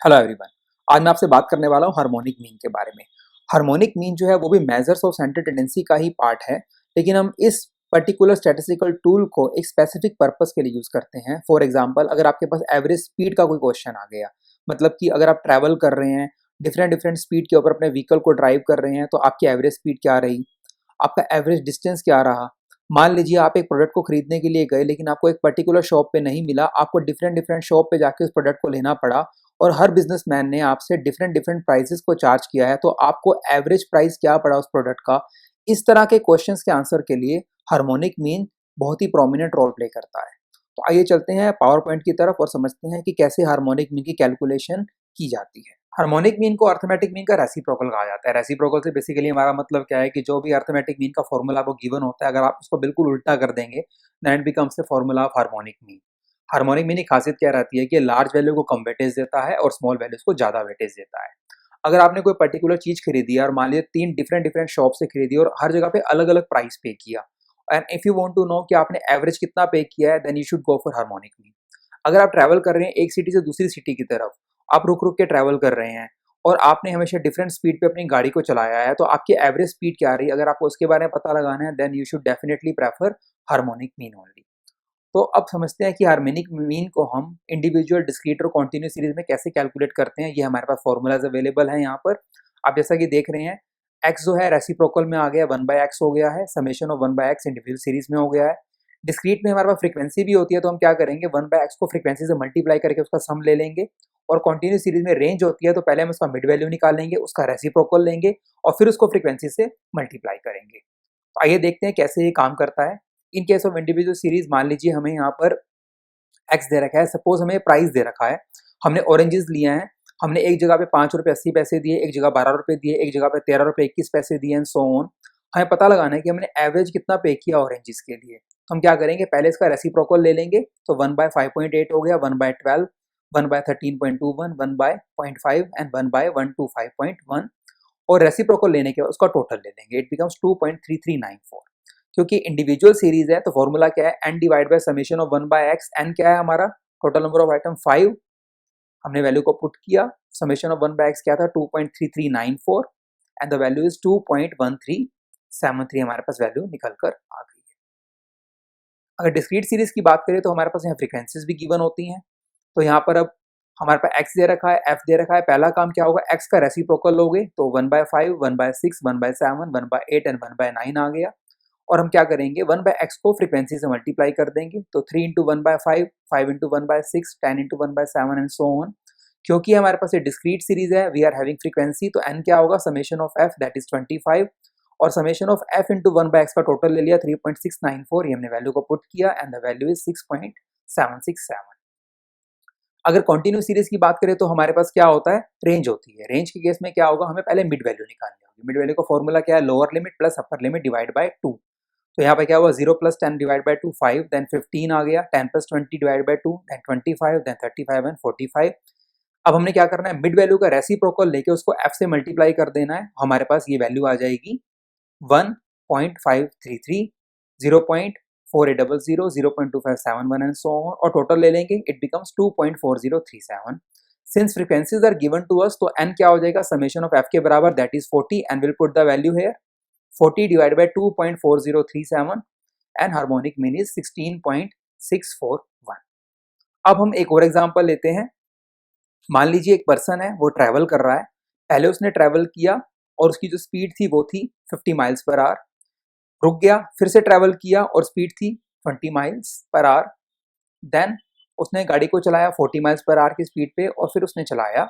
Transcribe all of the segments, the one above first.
Hello everyone. आज मैं आपसे बात करने वाला हूँ हार्मोनिक मीन के बारे में। हार्मोनिक मीन जो है वो भी मेजर्स ऑफ सेंट्रल टेंडेंसी का ही पार्ट है, लेकिन हम इस पर्टिकुलर स्टैटिस्टिकल टूल को एक स्पेसिफिक पर्पस के लिए यूज करते हैं। फॉर एग्जांपल, अगर आपके पास एवरेज स्पीड का कोई क्वेश्चन आ गया, मतलब कि अगर आप ट्रैवल कर रहे हैं डिफरेंट डिफरेंट स्पीड के ऊपर अपने व्हीकल को ड्राइव कर रहे हैं, तो आपकी एवरेज स्पीड क्या रही, आपका एवरेज डिस्टेंस क्या रहा। मान लीजिए आप एक प्रोडक्ट को खरीदने के लिए गए, लेकिन आपको एक पर्टिकुलर शॉप पे नहीं मिला, आपको डिफरेंट डिफरेंट शॉप पे जाके उस प्रोडक्ट को लेना पड़ा और हर बिजनेसमैन ने आपसे डिफरेंट डिफरेंट प्राइसेस को चार्ज किया है, तो आपको एवरेज प्राइस क्या पड़ा उस प्रोडक्ट का। इस तरह के क्वेश्चंस के आंसर के लिए हार्मोनिक मीन बहुत ही प्रोमिनेंट रोल प्ले करता है। तो आइए चलते हैं पावर पॉइंट की तरफ और समझते हैं कि कैसे हार्मोनिक मीन की कैलकुलेशन की जाती है। हार्मोनिक मीन को अर्थमेटिक मीन का रेसिप्रोकल कहा जाता है। रेसिप्रोकल से बेसिकली हमारा मतलब क्या है कि जो भी अर्थमेटिक मीन का फॉर्मूला आपको गिवन होता है, अगर आप उसको बिल्कुल उल्टा कर देंगे, then it becomes the formula of harmonic mean. Harmonic mean की खासियत क्या रहती है कि लार्ज वैल्यू को कम वेटेज देता है और स्मॉल वैल्यूज को ज्यादा वेटेज देता है। अगर आपने कोई पर्टिकुलर चीज खरीदी है और मान लीजिए 3 डिफरेंट डिफरेंट शॉप से खरीदी और हर जगह पे अलग अलग प्राइस पे किया, and if you want to know कि आपने एवरेज कितना पे किया है, then you should go for harmonic mean. अगर आप ट्रैवल कर रहे हैं एक सिटी से दूसरी सिटी की तरफ, आप रुक रुक के ट्रैवल कर रहे हैं और आपने हमेशा डिफरेंट स्पीड पे अपनी गाड़ी को चलाया है, तो आपकी एवरेज स्पीड क्या रही, अगर आपको उसके बारे में पता लगाना है, then you should definitely prefer harmonic mean only. तो अब समझते हैं कि हार्मोनिक मीन को हम इंडिविजुअल, डिस्क्रीट और कॉन्टिन्यूस सीरीज में कैसे कैलकुलेट करते हैं। ये हमारे पास फॉर्मूलाज अवेलेबल है यहाँ पर। आप जैसा कि देख रहे हैं, एक्स जो है रेसिप्रोकल में आ गया, 1/x हो गया है, summation of 1/x individual series में हो गया है। डिस्क्रीट में हमारे पास फ्रीक्वेंसी भी होती है, तो हम क्या करेंगे, 1/x को फ्रीक्वेंसी से मल्टीप्लाई करके उसका सम ले लेंगे। और कॉन्टिन्यूस सीरीज में रेंज होती है, तो पहले हम उसका मिड वैल्यू निकालेंगे, उसका रेसिप्रोकल लेंगे और फिर उसको फ्रीक्वेंसी से मल्टीप्लाई करेंगे। तो आइए देखते हैं कैसे ये काम करता है। In case of individual series, मान लीजिए हमें यहाँ पर एक्स दे रखा है, सपोज हमें प्राइस दे रखा है, हमने ऑरेंजेस लिए हैं, हमने एक जगह पे 5 रुपये 80 पैसे दिए, एक जगह 12 रुपये दिए, एक जगह पे 13 रुपये 21 पैसे दिए एंड सो ऑन। हमें पता लगाना है कि हमने एवरेज कितना पे किया ऑरेंजेस के लिए। तो हम क्या करेंगे, पहले इसका रेसिप्रोकल ले लेंगे, तो 1/5.8 हो गया, 1/12, 1/13.21, 1/0.5 एंड 1/125.1। और रेसिप्रोकल लेने के बाद उसका टोटल ले लेंगे, इट बिकम्स 2.3394। क्योंकि इंडिविजुअल सीरीज है तो फॉर्मूला क्या है, n divide by summation of 1/x। n क्या है हमारा, टोटल नंबर ऑफ आइटम 5, हमने वैल्यू को पुट किया, समेशन ऑफ 1/x क्या था 2.3394 एंड द वैल्यू इज 2.1373। हमारे पास वैल्यू निकल कर आ गई है। अगर डिस्क्रीट सीरीज की बात करें तो हमारे पास यहाँ फ्रीक्वेंसीज भी गिवन होती हैं। तो यहाँ पर अब हमारे पास x दे रखा है, f दे रखा है, पहला काम क्या होगा, x का रेसिप्रोकल लोगे तो 1/5, 1/6, 1/7, 1/8 एंड 1/9 आ गया। और हम क्या करेंगे, 1/x को फ्रीक्वेंसी से मल्टीप्लाई कर देंगे, तो 3 into 1/5, 5 into 1/6, 10 into 1/7 and so on. क्योंकि हमारे पास ये डिस्क्रीट सीरीज है, वी आर हैविंग फ्रीक्वेंसी, तो n क्या होगा, summation of f that is 25 और summation of f into 1/x का टोटल ले लिया 3.694। ये हमने वैल्यू को पुट किया एंड द वैल्यू इज 6.767। अगर कंटिन्यू सीरीज की बात करें तो हमारे पास क्या होता है, रेंज होती है। रेंज के केस में क्या होगा, हमें पहले मिड वैल्यू निकालनी होगी। मिड वैल्यू का फॉर्मूला क्या है, lower limit plus upper limit divide by 2। तो यहाँ पे क्या हुआ, 0 + 10 डिवाइड बाय 2 5, देन 15 आ गया, 10 + 20 divide by 2, then 25, then 35 and 45। अब हमने क्या करना है, मिड वैल्यू का रेसिप्रोकल लेके उसको f से मल्टीप्लाई कर देना है। हमारे पास ये वैल्यू आ जाएगी 1.533, 0.4800, 0.2571 एंड सो ऑन, और टोटल ले लेंगे, it becomes 2.4037। Since frequencies are given to us, तो n क्या हो जाएगा, समेशन ऑफ f के बराबर that is 40 and will put the value here, 40 divide by 2.4037 and harmonic mean is 16.641। अब हम एक और एग्जांपल लेते हैं। मान लीजिए एक पर्सन है, वो ट्रैवल कर रहा है, पहले उसने ट्रैवल किया और उसकी जो स्पीड थी वो थी 50 माइल्स पर आवर, रुक गया, फिर से ट्रैवल किया और स्पीड थी 20 माइल्स पर आवर, देन उसने गाड़ी को चलाया 40 माइल्स पर आवर की स्पीड पे और फिर उसने चलाया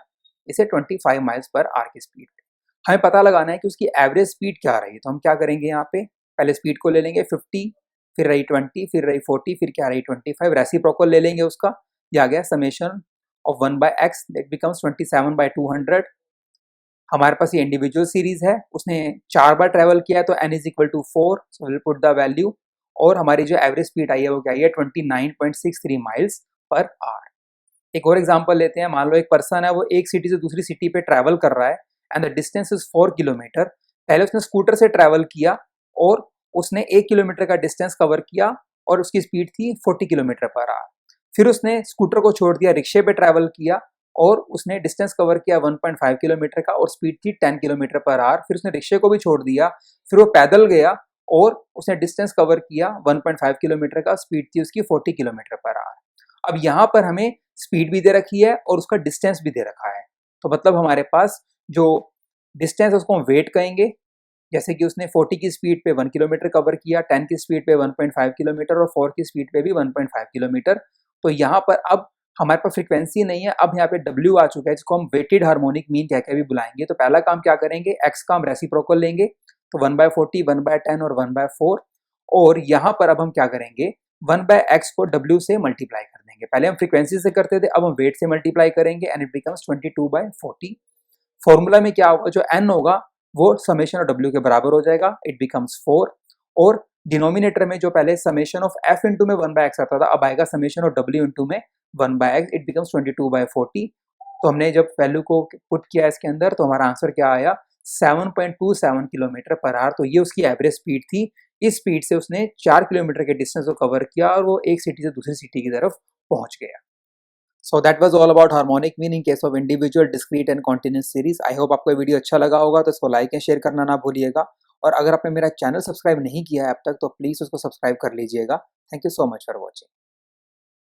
इसे 25 माइल्स पर आवर की स्पीड पे। हमें पता लगाना है कि उसकी एवरेज स्पीड क्या रही, तो हम क्या करेंगे, यहाँ पे पहले स्पीड को ले लेंगे 50, फिर रही 20, फिर रही 40, फिर क्या रही 25, रेसिप्रोकल ले लेंगे उसका, ये आ गया summation of 1/x that becomes 27/200। हमारे पास ये इंडिविजुअल सीरीज है, उसने 4 बार ट्रेवल किया तो n is equal to 4, so will put the value. और हमारी जो एवरेज स्पीड आई है वो क्या आई है, 29.63 माइल्स पर आवर। एक और एग्जांपल लेते हैं। मान लो एक पर्सन है, वो एक सिटी से दूसरी सिटी पे ट्रैवल कर रहा है and the distance is 4 kilometre. पहले उसने स्कूटर से ट्रैवल किया और उसने 1 किलोमीटर का डिस्टेंस कवर किया और उसकी स्पीड थी 40 किलोमीटर पर आवर। फिर उसने स्कूटर को छोड़ दिया, रिक्शे पे ट्रैवल किया और उसने डिस्टेंस कवर किया 1.5 किलोमीटर का और स्पीड थी 10 किलोमीटर पर आवर। फिर उसने रिक्शे को भी छोड़ दिया, फिर वो पैदल गया और उसने डिस्टेंस कवर किया 1.5 किलोमीटर का, स्पीड थी उसकी 40 किलोमीटर पर आवर। अब यहाँ पर हमें स्पीड भी दे रखी है और उसका डिस्टेंस भी दे रखा है, तो मतलब हमारे पास जो डिस्टेंस है उसको हम वेट कहेंगे। जैसे कि उसने 40 की स्पीड पे 1 किलोमीटर कवर किया, 10 की स्पीड पे 1.5 किलोमीटर और 4 की स्पीड पे भी 1.5 किलोमीटर। तो यहाँ पर अब हमारे पास फ्रीक्वेंसी नहीं है, अब यहाँ पे W आ चुका है जिसको हम वेटेड हार्मोनिक मीन कह के भी बुलाएंगे। तो पहला काम क्या करेंगे, x का हम रेसिप्रोकल लेंगे, तो 1/40, 1/10 और 1/4। और यहाँ पर अब हम क्या करेंगे, 1/x को W से मल्टीप्लाई कर देंगे। पहले हम फ्रीक्वेंसी से करते थे, अब हम वेट से मल्टीप्लाई करेंगे एंड इट बिकम्स 22/40। फॉर्मूला में क्या होगा, जो n होगा वो समेशन ऑफ W के बराबर हो जाएगा, इट बिकम्स 4। और डिनोमिनेटर में जो पहले समेशन ऑफ f इंटू में 1/x आता था, अब आएगा समेशन ऑफ W इंटू में 1/x, इट बिकम्स 22/40। तो हमने जब वैल्यू को पुट किया इसके अंदर तो हमारा आंसर क्या आया, 7.27 किलोमीटर पर आवर। तो ये उसकी एवरेज स्पीड थी। इस स्पीड से उसने 4 किलोमीटर के डिस्टेंस को कवर किया और वो एक सिटी से दूसरी सिटी की तरफ पहुंच गया। So that was all about harmonic mean in case of individual, discrete and continuous series. I hope आपको ये वीडियो अच्छा लगा होगा, तो इसको लाइक एंड शेयर करना ना भूलिएगा। और अगर आपने मेरा चैनल सब्सक्राइब नहीं किया है अब तक तो प्लीज़ उसको सब्सक्राइब कर लीजिएगा। Thank you so much for watching.